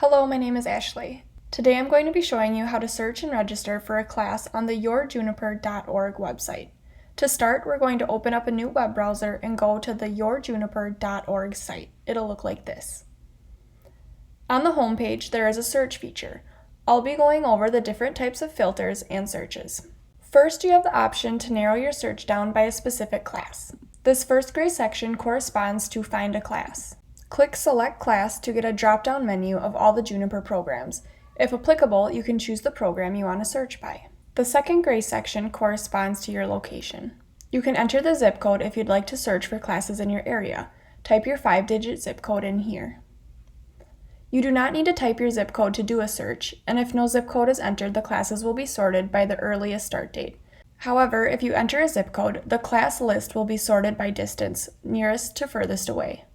Hello, my name is Ashley. Today I'm going to be showing you how to search and register for a class on the yourjuniper.org website. To start, we're going to open up a new web browser and go to the yourjuniper.org site. It'll look like this. On the home page, there is a search feature. I'll be going over the different types of filters and searches. First, you have the option to narrow your search down by a specific class. This first gray section corresponds to Find a Class. Click Select Class to get a drop-down menu of all the Juniper programs. If applicable, you can choose the program you want to search by. The second gray section corresponds to your location. You can enter the zip code if you'd like to search for classes in your area. Type your 5-digit zip code in here. You do not need to type your zip code to do a search, and if no zip code is entered, the classes will be sorted by the earliest start date. However, if you enter a zip code, the class list will be sorted by distance, nearest to furthest away.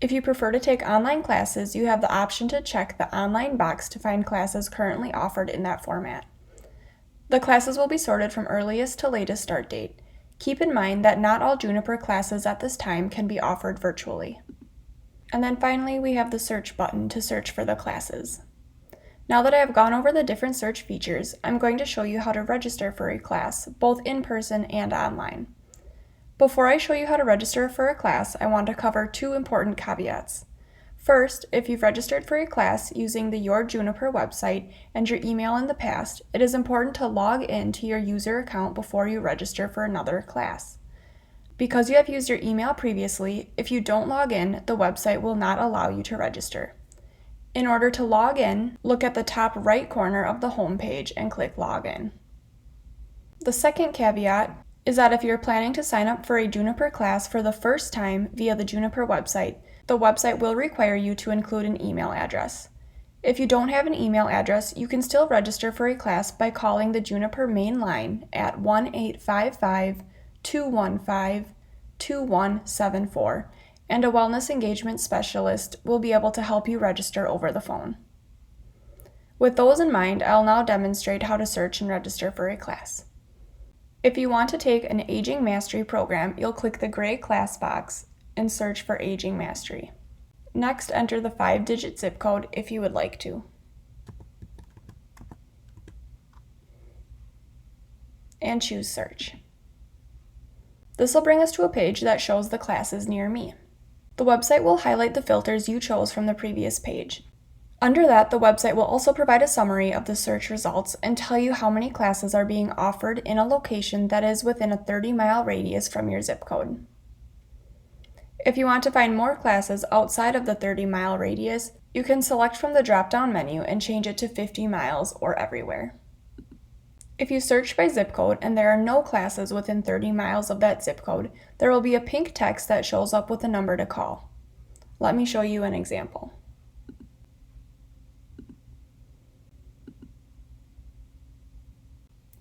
If you prefer to take online classes, you have the option to check the online box to find classes currently offered in that format. The classes will be sorted from earliest to latest start date. Keep in mind that not all Juniper classes at this time can be offered virtually. And then finally, we have the search button to search for the classes. Now that I have gone over the different search features, I'm going to show you how to register for a class, both in person and online. Before I show you how to register for a class, I want to cover two important caveats. First, if you've registered for a class using the Your Juniper website and your email in the past, it is important to log in to your user account before you register for another class. Because you have used your email previously, if you don't log in, the website will not allow you to register. In order to log in, look at the top right corner of the home page and click Login. The second caveat is that if you're planning to sign up for a Juniper class for the first time via the Juniper website, the website will require you to include an email address. If you don't have an email address, you can still register for a class by calling the Juniper main line at 1-855-215-2174, and a wellness engagement specialist will be able to help you register over the phone. With those in mind, I'll now demonstrate how to search and register for a class. If you want to take an Aging Mastery program, you'll click the gray class box and search for Aging Mastery. Next, enter the 5-digit zip code if you would like to. And choose Search. This will bring us to a page that shows the classes near me. The website will highlight the filters you chose from the previous page. Under that, the website will also provide a summary of the search results and tell you how many classes are being offered in a location that is within a 30-mile radius from your zip code. If you want to find more classes outside of the 30-mile radius, you can select from the drop-down menu and change it to 50 miles or everywhere. If you search by zip code and there are no classes within 30 miles of that zip code, there will be a pink text that shows up with a number to call. Let me show you an example.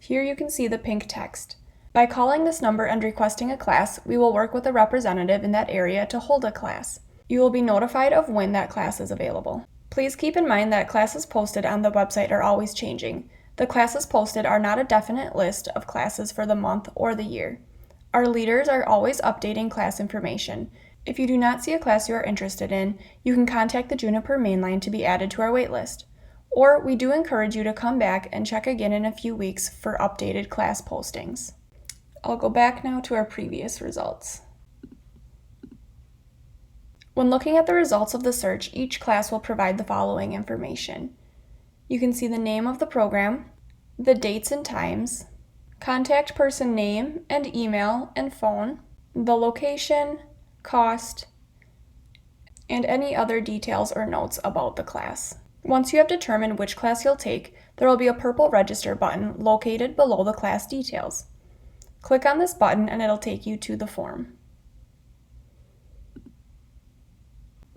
Here you can see the pink text. By calling this number and requesting a class, we will work with a representative in that area to hold a class. You will be notified of when that class is available. Please keep in mind that classes posted on the website are always changing. The classes posted are not a definite list of classes for the month or the year. Our leaders are always updating class information. If you do not see a class you are interested in, you can contact the Juniper mainline to be added to our waitlist. Or we do encourage you to come back and check again in a few weeks for updated class postings. I'll go back now to our previous results. When looking at the results of the search, each class will provide the following information. You can see the name of the program, the dates and times, contact person name and email and phone, the location, cost, and any other details or notes about the class. Once you have determined which class you'll take, there will be a purple register button located below the class details. Click on this button and it'll take you to the form.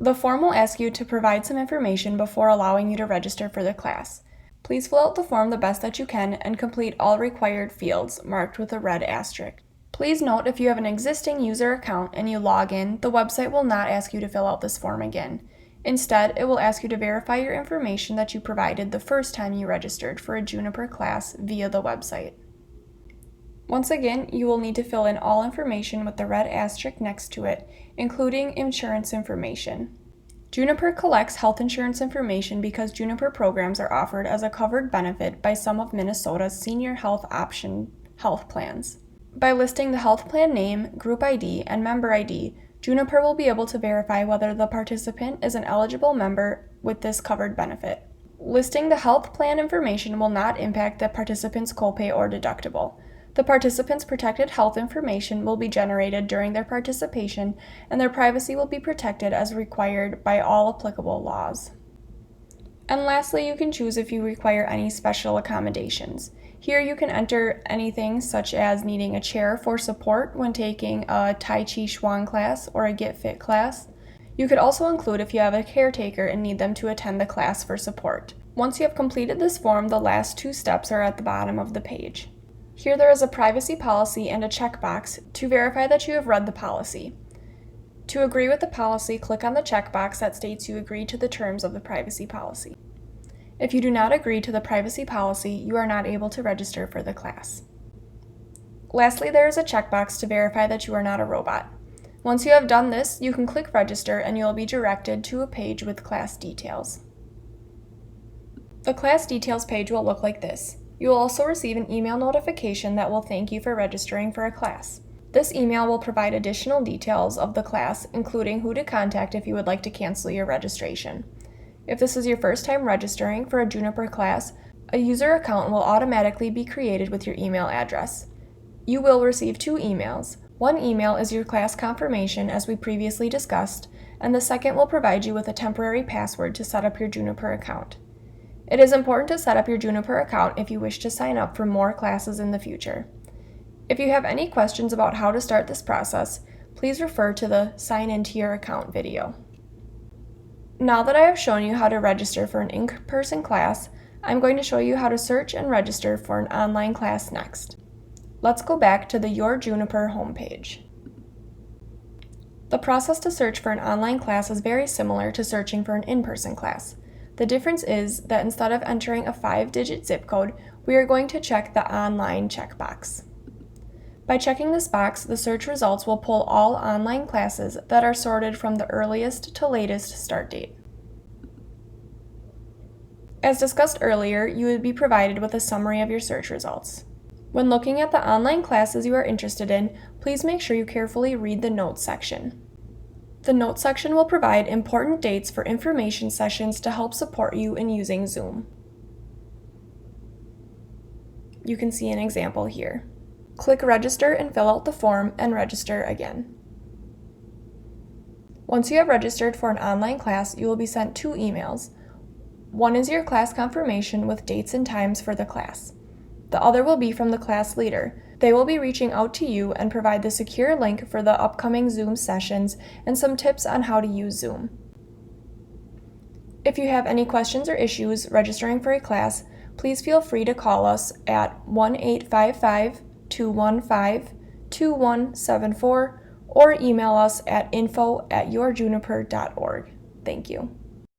The form will ask you to provide some information before allowing you to register for the class. Please fill out the form the best that you can and complete all required fields marked with a red asterisk. Please note if you have an existing user account and you log in, the website will not ask you to fill out this form again. Instead, it will ask you to verify your information that you provided the first time you registered for a Juniper class via the website. Once again, you will need to fill in all information with the red asterisk next to it, including insurance information. Juniper collects health insurance information because Juniper programs are offered as a covered benefit by some of Minnesota's senior health option health plans. By listing the health plan name, group ID, and member ID, Juniper will be able to verify whether the participant is an eligible member with this covered benefit. Listing the health plan information will not impact the participant's copay or deductible. The participant's protected health information will be generated during their participation, and their privacy will be protected as required by all applicable laws. And lastly, you can choose if you require any special accommodations. Here you can enter anything such as needing a chair for support when taking a Tai Chi Chuan class or a Get Fit class. You could also include if you have a caretaker and need them to attend the class for support. Once you have completed this form, the last two steps are at the bottom of the page. Here there is a privacy policy and a checkbox to verify that you have read the policy. To agree with the policy, click on the checkbox that states you agree to the terms of the privacy policy. If you do not agree to the privacy policy, you are not able to register for the class. Lastly, there is a checkbox to verify that you are not a robot. Once you have done this, you can click register and you will be directed to a page with class details. The class details page will look like this. You will also receive an email notification that will thank you for registering for a class. This email will provide additional details of the class, including who to contact if you would like to cancel your registration. If this is your first time registering for a Juniper class, a user account will automatically be created with your email address. You will receive 2 emails. One email is your class confirmation, as we previously discussed, and the second will provide you with a temporary password to set up your Juniper account. It is important to set up your Juniper account if you wish to sign up for more classes in the future. If you have any questions about how to start this process, please refer to the Sign into your account video. Now that I have shown you how to register for an in-person class, I'm going to show you how to search and register for an online class next. Let's go back to the Your Juniper homepage. The process to search for an online class is very similar to searching for an in-person class. The difference is that instead of entering a 5-digit zip code, we are going to check the online checkbox. By checking this box, the search results will pull all online classes that are sorted from the earliest to latest start date. As discussed earlier, you would be provided with a summary of your search results. When looking at the online classes you are interested in, please make sure you carefully read the Notes section. The Notes section will provide important dates for information sessions to help support you in using Zoom. You can see an example here. Click Register and fill out the form and register again. Once you have registered for an online class, you will be sent 2 emails. One is your class confirmation with dates and times for the class. The other will be from the class leader. They will be reaching out to you and provide the secure link for the upcoming Zoom sessions and some tips on how to use Zoom. If you have any questions or issues registering for a class, please feel free to call us at 1-855-215-2174 or email us at info@yourjuniper.org. Thank you.